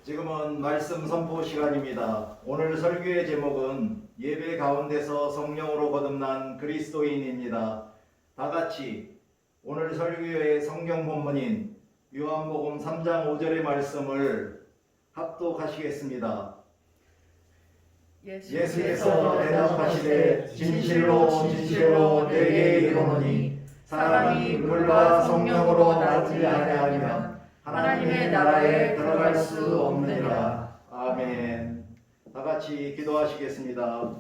지금은 말씀 선포 시간입니다. 오늘 설교의 제목은 예배 가운데서 성령으로 거듭난 그리스도인입니다. 다 같이 오늘 설교의 성경 본문인 요한복음 3장 5절의 말씀을 합독하시겠습니다. 예수께서 대답하시되 진실로 진실로 내게 이르노니 사람이 물과 성령으로 나지 아니하면 하나님의 나라에 들어갈 수 없느니라. 아멘. 다 같이 기도하시겠습니다.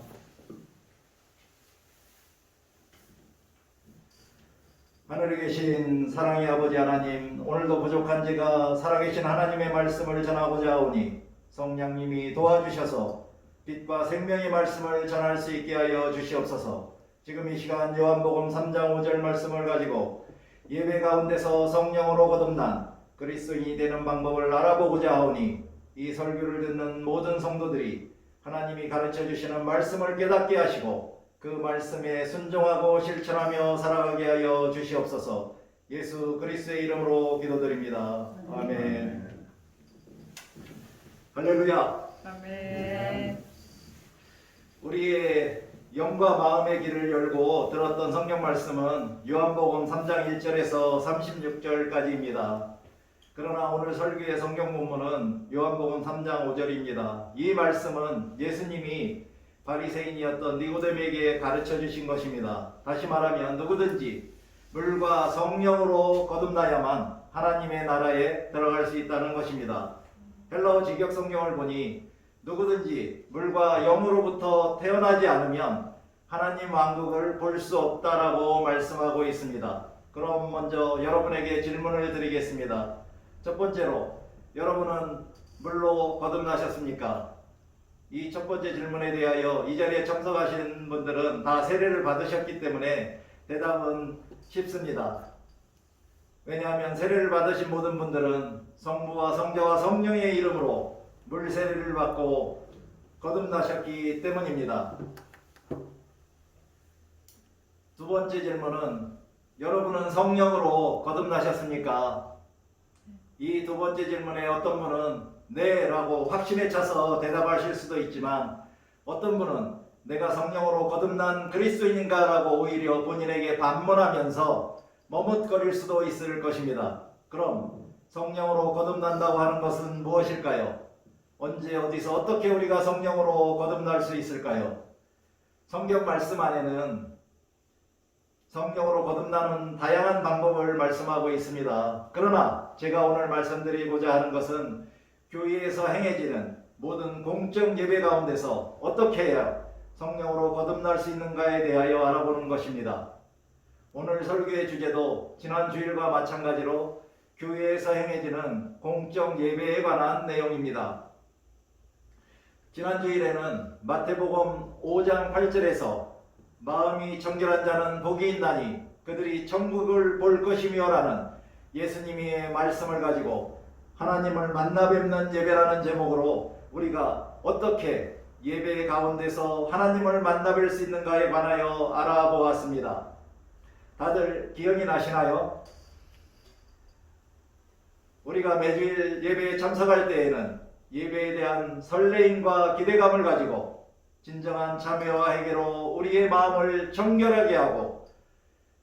하늘에 계신 사랑의 아버지 하나님, 오늘도 부족한 제가 살아계신 하나님의 말씀을 전하고자 하오니 성령님이 도와주셔서 빛과 생명의 말씀을 전할 수 있게 하여 주시옵소서. 지금 이 시간 요한복음 3장 5절 말씀을 가지고 예배 가운데서 성령으로 거듭난 그리스도인이 되는 방법을 알아보고자 하오니 이 설교를 듣는 모든 성도들이 하나님이 가르쳐 주시는 말씀을 깨닫게 하시고 그 말씀에 순종하고 실천하며 살아가게 하여 주시옵소서. 예수 그리스도의 이름으로 기도드립니다. 아멘. 할렐루야. 아멘. 우리의 영과 마음의 길을 열고 들었던 성경 말씀은 요한복음 3장 1절에서 36절까지입니다. 그러나 오늘 설교의 성경 본문은 요한복음 3장 5절입니다. 이 말씀은 예수님이 바리새인이었던 니고데모에게 가르쳐 주신 것입니다. 다시 말하면 누구든지 물과 성령으로 거듭나야만 하나님의 나라에 들어갈 수 있다는 것입니다. 헬라어 직역 성경을 보니 누구든지 물과 영으로부터 태어나지 않으면 하나님 왕국을 볼 수 없다라고 말씀하고 있습니다. 그럼 먼저 여러분에게 질문을 드리겠습니다. 첫 번째로, 여러분은 물로 거듭나셨습니까? 이 첫 번째 질문에 대하여 이 자리에 참석하신 분들은 다 세례를 받으셨기 때문에 대답은 쉽습니다. 왜냐하면 세례를 받으신 모든 분들은 성부와 성자와 성령의 이름으로 물 세례를 받고 거듭나셨기 때문입니다. 두 번째 질문은, 여러분은 성령으로 거듭나셨습니까? 이 두 번째 질문에 어떤 분은 네 라고 확신에 차서 대답하실 수도 있지만, 어떤 분은 내가 성령으로 거듭난 그리스도인인가 라고 오히려 본인에게 반문하면서 머뭇거릴 수도 있을 것입니다. 그럼 성령으로 거듭난다고 하는 것은 무엇일까요? 언제 어디서 어떻게 우리가 성령으로 거듭날 수 있을까요? 성경 말씀 안에는 성령으로 거듭나는 다양한 방법을 말씀하고 있습니다. 그러나 제가 오늘 말씀드리고자 하는 것은 교회에서 행해지는 모든 공적 예배 가운데서 어떻게 해야 성령으로 거듭날 수 있는가에 대하여 알아보는 것입니다. 오늘 설교의 주제도 지난 주일과 마찬가지로 교회에서 행해지는 공적 예배에 관한 내용입니다. 지난 주일에는 마태복음 5장 8절에서 마음이 정결한 자는 복이 있나니 그들이 천국을 볼 것이며 라는 예수님의 말씀을 가지고 하나님을 만나 뵙는 예배라는 제목으로 우리가 어떻게 예배 가운데서 하나님을 만나 뵐 수 있는가에 관하여 알아보았습니다. 다들 기억이 나시나요? 우리가 매주일 예배에 참석할 때에는 예배에 대한 설레임과 기대감을 가지고 진정한 참여와 회개로 우리의 마음을 정결하게 하고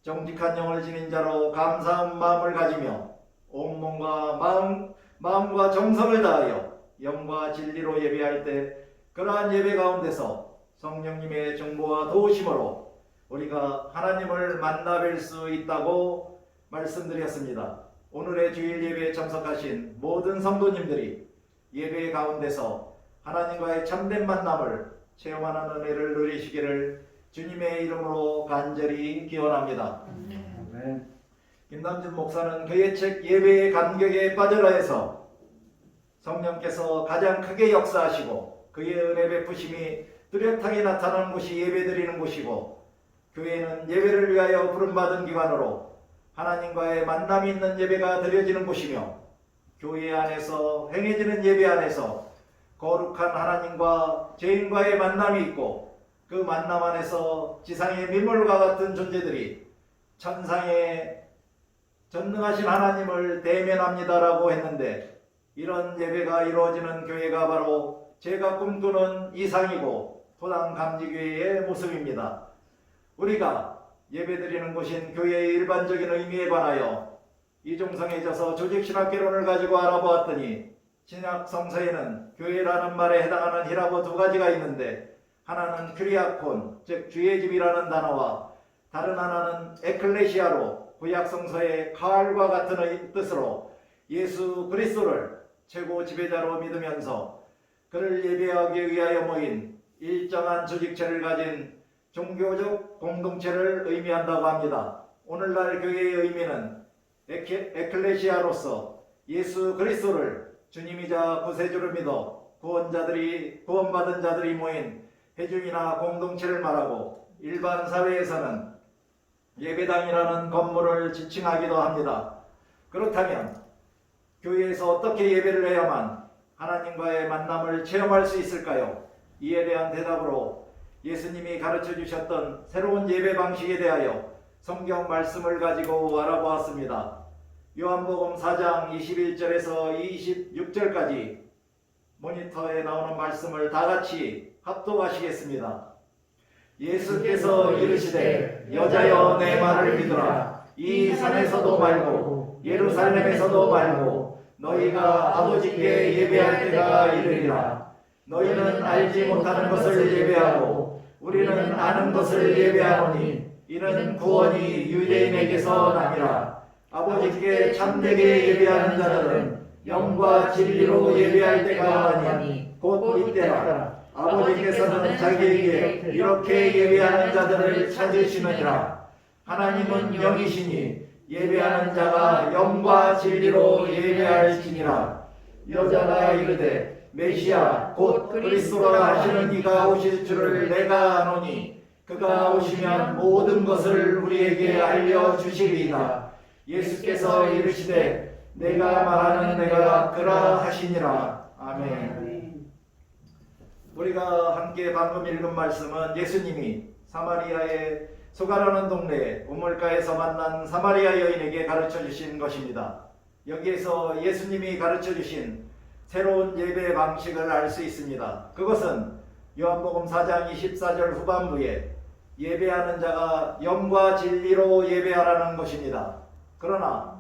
정직한 영을 지닌 자로 감사한 마음을 가지며 온몸과 마음과 정성을 다하여 영과 진리로 예배할 때 그러한 예배 가운데서 성령님의 정보와 도우심으로 우리가 하나님을 만나 뵐 수 있다고 말씀드렸습니다. 오늘의 주일 예배에 참석하신 모든 성도님들이 예배 가운데서 하나님과의 참된 만남을 체험하는 은혜를 누리시기를 주님의 이름으로 간절히 기원합니다. 아멘. 김남준 목사는 그의 책 예배의 감격에 빠져라 해서 성령께서 가장 크게 역사하시고 그의 은혜 베푸심이 뚜렷하게 나타나는 곳이 예배드리는 곳이고, 교회는 예배를 위하여 부름받은 기관으로 하나님과의 만남이 있는 예배가 드려지는 곳이며, 교회 안에서 행해지는 예배 안에서 거룩한 하나님과 죄인과의 만남이 있고, 그 만남 안에서 지상의 밀물과 같은 존재들이 천상의 전능하신 하나님을 대면합니다라고 했는데, 이런 예배가 이루어지는 교회가 바로 제가 꿈꾸는 이상이고 토당감리교회의 모습입니다. 우리가 예배드리는 곳인 교회의 일반적인 의미에 관하여 이중성해져서 조직신학개론을 가지고 알아보았더니 신약성서에는 교회라는 말에 해당하는 히라보 두 가지가 있는데 하나는 큐리아콘, 즉 주의 집이라는 단어와 다른 하나는 에클레시아로 구약성서의 칼과 같은 뜻으로 예수 그리스도를 최고 지배자로 믿으면서 그를 예배하기 위하여 모인 일정한 조직체를 가진 종교적 공동체를 의미한다고 합니다. 오늘날 교회의 의미는 에클레시아로서 예수 그리스도를 주님이자 구세주를 믿어 구원받은 자들이 모인 회중이나 공동체를 말하고 일반 사회에서는 예배당이라는 건물을 지칭하기도 합니다. 그렇다면 교회에서 어떻게 예배를 해야만 하나님과의 만남을 체험할 수 있을까요? 이에 대한 대답으로 예수님이 가르쳐 주셨던 새로운 예배 방식에 대하여 성경 말씀을 가지고 알아보았습니다. 요한복음 4장 21절에서 26절까지 모니터에 나오는 말씀을 다 같이 합독하시겠습니다. 예수께서 이르시되 여자여 내 말을 믿으라. 이 산에서도 말고 예루살렘에서도 말고 너희가 아버지께 예배할 때가 이르리라. 너희는 알지 못하는 것을 예배하고 우리는 아는 것을 예배하노니 이는 구원이 유대인에게서 남이라. 아버지께 참되게 예배하는 자들은 영과 진리로 예배할 때가 아니 곧 이때라. 아버지께서는 자기에게 이렇게 예배하는 자들을 찾으시느니라. 하나님은 영이시니 예배하는 자가 영과 진리로 예배할지니라. 여자가 이르되 메시아 곧 그리스도라 하시는 이가 오실 줄을 내가 아노니 그가 오시면 모든 것을 우리에게 알려주시리이다. 예수께서 이르시되 내가 말하는 내가 그라 하시니라. 아멘. 우리가 함께 방금 읽은 말씀은 예수님이 사마리아의 소가라는 동네에 우물가에서 만난 사마리아 여인에게 가르쳐 주신 것입니다. 여기에서 예수님이 가르쳐 주신 새로운 예배 방식을 알 수 있습니다. 그것은 요한복음 4장 24절 후반부에 예배하는 자가 영과 진리로 예배하라는 것입니다. 그러나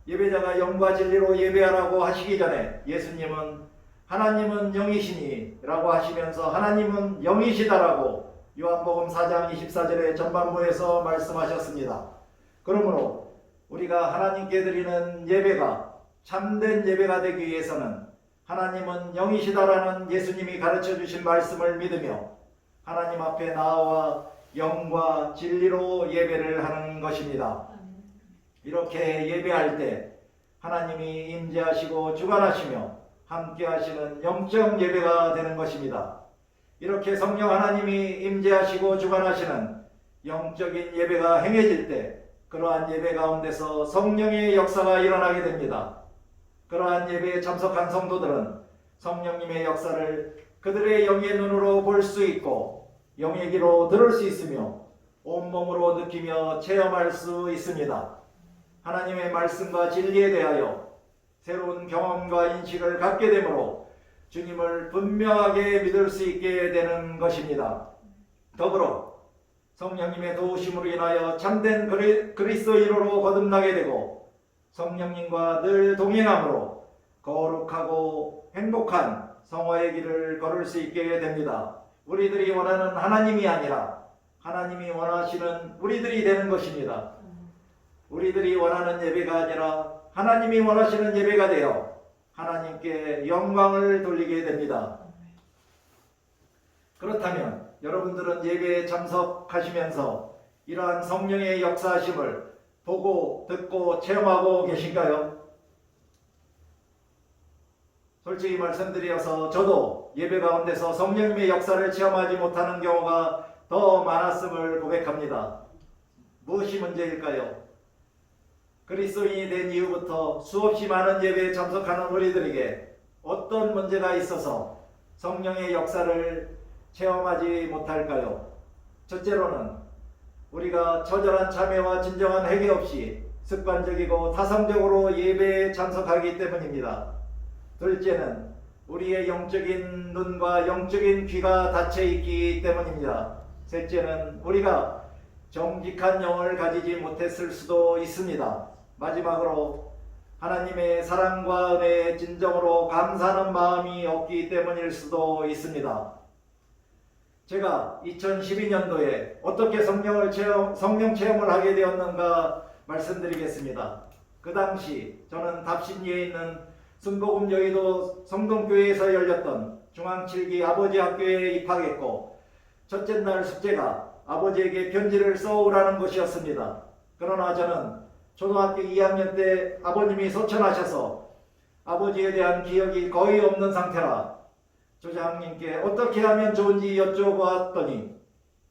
예배자가 영과 진리로 예배하라고 하시기 전에 예수님은 하나님은 영이시니 라고 하시면서 하나님은 영이시다라고 요한복음 4장 24절의 전반부에서 말씀하셨습니다. 그러므로 우리가 하나님께 드리는 예배가 참된 예배가 되기 위해서는 하나님은 영이시다라는 예수님이 가르쳐 주신 말씀을 믿으며 하나님 앞에 나와 영과 진리로 예배를 하는 것입니다. 이렇게 예배할 때 하나님이 임재하시고 주관하시며 함께 하시는 영적 예배가 되는 것입니다. 이렇게 성령 하나님이 임재하시고 주관하시는 영적인 예배가 행해질 때 그러한 예배 가운데서 성령의 역사가 일어나게 됩니다. 그러한 예배에 참석한 성도들은 성령님의 역사를 그들의 영의 눈으로 볼 수 있고 영의 귀로 들을 수 있으며 온몸으로 느끼며 체험할 수 있습니다. 하나님의 말씀과 진리에 대하여 새로운 경험과 인식을 갖게 되므로 주님을 분명하게 믿을 수 있게 되는 것입니다. 더불어 성령님의 도우심으로 인하여 참된 그리스도인으로 거듭나게 되고 성령님과 늘 동행함으로 거룩하고 행복한 성화의 길을 걸을 수 있게 됩니다. 우리들이 원하는 하나님이 아니라 하나님이 원하시는 우리들이 되는 것입니다. 우리들이 원하는 예배가 아니라 하나님이 원하시는 예배가 되어 하나님께 영광을 돌리게 됩니다. 그렇다면 여러분들은 예배에 참석하시면서 이러한 성령의 역사하심을 보고 듣고 체험하고 계신가요? 솔직히 말씀드려서 저도 예배 가운데서 성령님의 역사를 체험하지 못하는 경우가 더 많았음을 고백합니다. 무엇이 문제일까요? 그리스도인이 된 이후부터 수없이 많은 예배에 참석하는 우리들에게 어떤 문제가 있어서 성령의 역사를 체험하지 못할까요? 첫째로는 우리가 처절한 참회와 진정한 회개 없이 습관적이고 타성적으로 예배에 참석하기 때문입니다. 둘째는 우리의 영적인 눈과 영적인 귀가 닫혀 있기 때문입니다. 셋째는 우리가 정직한 영을 가지지 못했을 수도 있습니다. 마지막으로 하나님의 사랑과 은혜에 진정으로 감사하는 마음이 없기 때문일 수도 있습니다. 제가 2012년도에 어떻게 성령 체험을 하게 되었는가 말씀드리겠습니다. 그 당시 저는 답신리에 있는 순복음 여의도 성동교회에서 열렸던 중앙7기 아버지 학교에 입학했고, 첫째 날 숙제가 아버지에게 편지를 써오라는 것이었습니다. 그러나 저는 초등학교 2학년 때 아버님이 소천하셔서 아버지에 대한 기억이 거의 없는 상태라 조장님께 어떻게 하면 좋은지 여쭤보았더니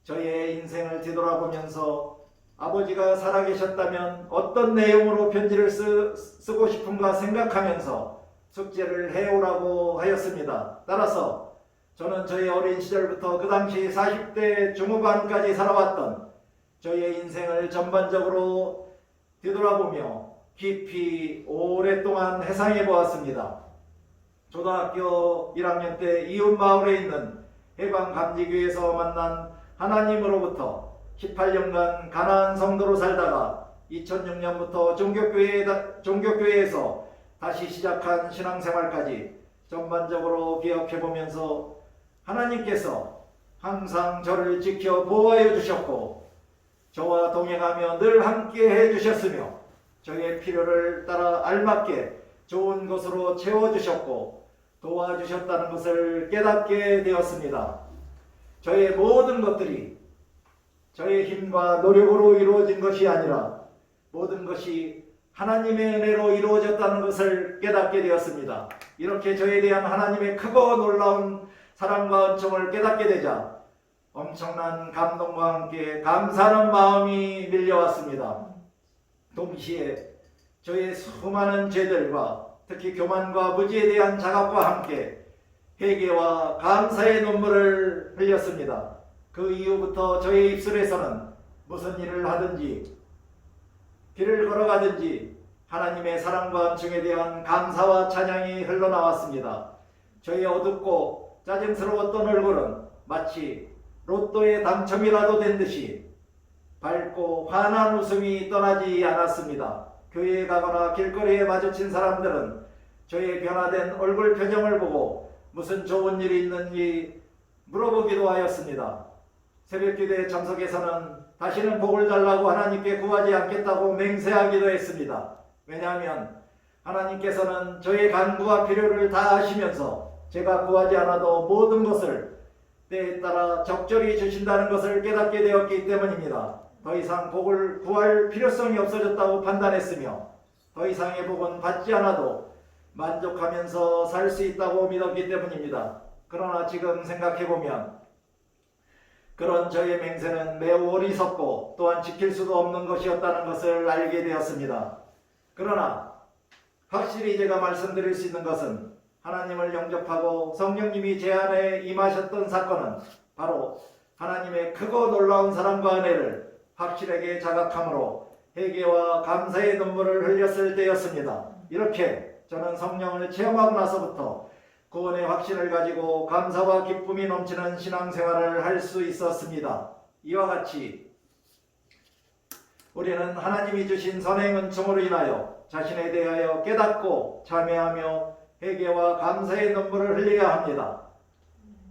저의 인생을 뒤돌아보면서 아버지가 살아계셨다면 어떤 내용으로 편지를 쓰고 싶은가 생각하면서 숙제를 해오라고 하였습니다. 따라서 저는 저의 어린 시절부터 그 당시 40대 중후반까지 살아왔던 저의 인생을 전반적으로 뒤돌아보며 깊이 오랫동안 회상해 보았습니다. 초등학교 1학년 때 이웃마을에 있는 해방감지교회에서 만난 하나님으로부터 18년간 가나안 성도로 살다가 2006년부터 종교교회에서 다시 시작한 신앙생활까지 전반적으로 기억해보면서 하나님께서 항상 저를 지켜 보호하여 주셨고 저와 동행하며 늘 함께 해주셨으며 저의 필요를 따라 알맞게 좋은 것으로 채워주셨고 도와주셨다는 것을 깨닫게 되었습니다. 저의 모든 것들이 저의 힘과 노력으로 이루어진 것이 아니라 모든 것이 하나님의 은혜로 이루어졌다는 것을 깨닫게 되었습니다. 이렇게 저에 대한 하나님의 크고 놀라운 사랑과 은총을 깨닫게 되자 엄청난 감동과 함께 감사하는 마음이 밀려왔습니다. 동시에 저의 수많은 죄들과 특히 교만과 무지에 대한 자각과 함께 회개와 감사의 눈물을 흘렸습니다. 그 이후부터 저의 입술에서는 무슨 일을 하든지 길을 걸어가든지 하나님의 사랑과 은총에 대한 감사와 찬양이 흘러나왔습니다. 저의 어둡고 짜증스러웠던 얼굴은 마치 로또에 당첨이라도 된 듯이 밝고 환한 웃음이 떠나지 않았습니다. 교회에 가거나 길거리에 마주친 사람들은 저의 변화된 얼굴 표정을 보고 무슨 좋은 일이 있는지 물어보기도 하였습니다. 새벽기도에 참석해서는 다시는 복을 달라고 하나님께 구하지 않겠다고 맹세하기도 했습니다. 왜냐하면 하나님께서는 저의 간구와 필요를 다 아시면서 제가 구하지 않아도 모든 것을 때에 따라 적절히 주신다는 것을 깨닫게 되었기 때문입니다. 더 이상 복을 구할 필요성이 없어졌다고 판단했으며 더 이상의 복은 받지 않아도 만족하면서 살 수 있다고 믿었기 때문입니다. 그러나 지금 생각해보면 그런 저의 맹세는 매우 어리석고 또한 지킬 수도 없는 것이었다는 것을 알게 되었습니다. 그러나 확실히 제가 말씀드릴 수 있는 것은 하나님을 영접하고 성령님이 제 안에 임하셨던 사건은 바로 하나님의 크고 놀라운 사랑과 은혜를 확실하게 자각함으로 회개와 감사의 눈물을 흘렸을 때였습니다. 이렇게 저는 성령을 체험하고 나서부터 구원의 확신을 가지고 감사와 기쁨이 넘치는 신앙생활을 할 수 있었습니다. 이와 같이 우리는 하나님이 주신 선행 은총으로 인하여 자신에 대하여 깨닫고 참회하며 회개와 감사의 눈물을 흘려야 합니다.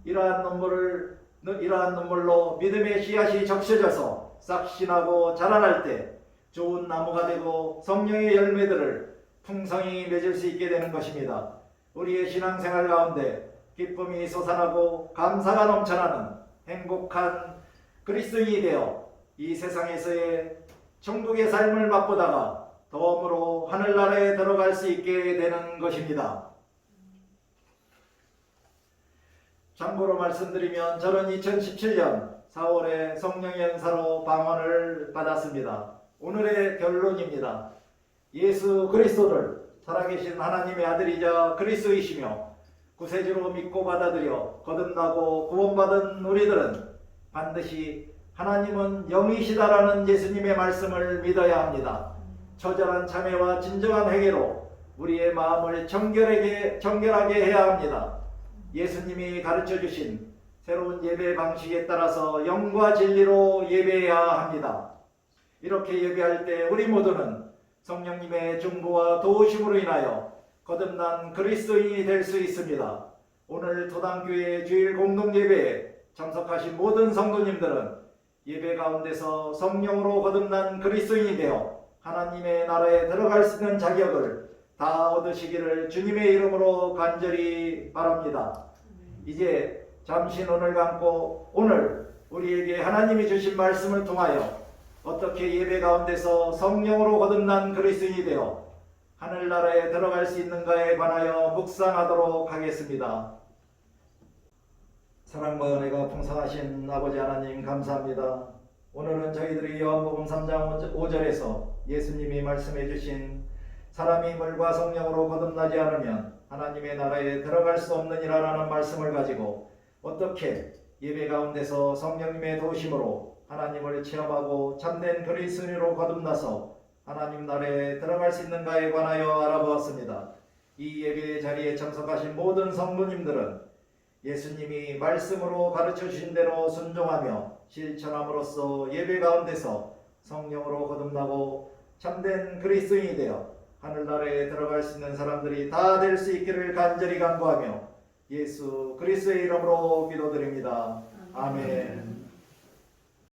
이러한 눈물로 믿음의 씨앗이 적셔져서 싹신하고 자라날 때 좋은 나무가 되고 성령의 열매들을 풍성히 맺을 수 있게 되는 것입니다. 우리의 신앙생활 가운데 기쁨이 솟아나고 감사가 넘쳐나는 행복한 그리스도인이 되어 이 세상에서의 천국의 삶을 맛보다가 덤으로 하늘나라에 들어갈 수 있게 되는 것입니다. 참고로 말씀드리면 저는 2017년 4월에 성령의 은사로 방언을 받았습니다. 오늘의 결론입니다. 예수 그리스도를 살아계신 하나님의 아들이자 그리스도이시며 구세주로 믿고 받아들여 거듭나고 구원받은 우리들은 반드시 하나님은 영이시다라는 예수님의 말씀을 믿어야 합니다. 처절한 참회와 진정한 회개로 우리의 마음을 정결하게 해야 합니다. 예수님이 가르쳐 주신 새로운 예배 방식에 따라서 영과 진리로 예배해야 합니다. 이렇게 예배할 때 우리 모두는 성령님의 중보와 도우심으로 인하여 거듭난 그리스도인이 될 수 있습니다. 오늘 도당교회 주일 공동예배에 참석하신 모든 성도님들은 예배 가운데서 성령으로 거듭난 그리스도인이 되어 하나님의 나라에 들어갈 수 있는 자격을 다 얻으시기를 주님의 이름으로 간절히 바랍니다. 이제 잠시 눈을 감고 오늘 우리에게 하나님이 주신 말씀을 통하여 어떻게 예배 가운데서 성령으로 거듭난 그리스도인이 되어 하늘나라에 들어갈 수 있는가에 관하여 묵상하도록 하겠습니다. 사랑과 은혜가 풍성하신 아버지 하나님 감사합니다. 오늘은 저희들이 요한복음 3장 5절에서 예수님이 말씀해 주신 사람이 물과 성령으로 거듭나지 않으면 하나님의 나라에 들어갈 수 없느니라라는 말씀을 가지고 어떻게 예배 가운데서 성령님의 도우심으로 하나님을 체험하고 참된 그리스도인으로 거듭나서 하나님 나라에 들어갈 수 있는가에 관하여 알아보았습니다. 이 예배 자리에 참석하신 모든 성도님들은 예수님이 말씀으로 가르쳐 주신 대로 순종하며 실천함으로써 예배 가운데서 성령으로 거듭나고 참된 그리스도인이 되어 하늘나라에 들어갈 수 있는 사람들이 다 될 수 있기를 간절히 간구하며 예수 그리스도의 이름으로 기도드립니다. 아멘.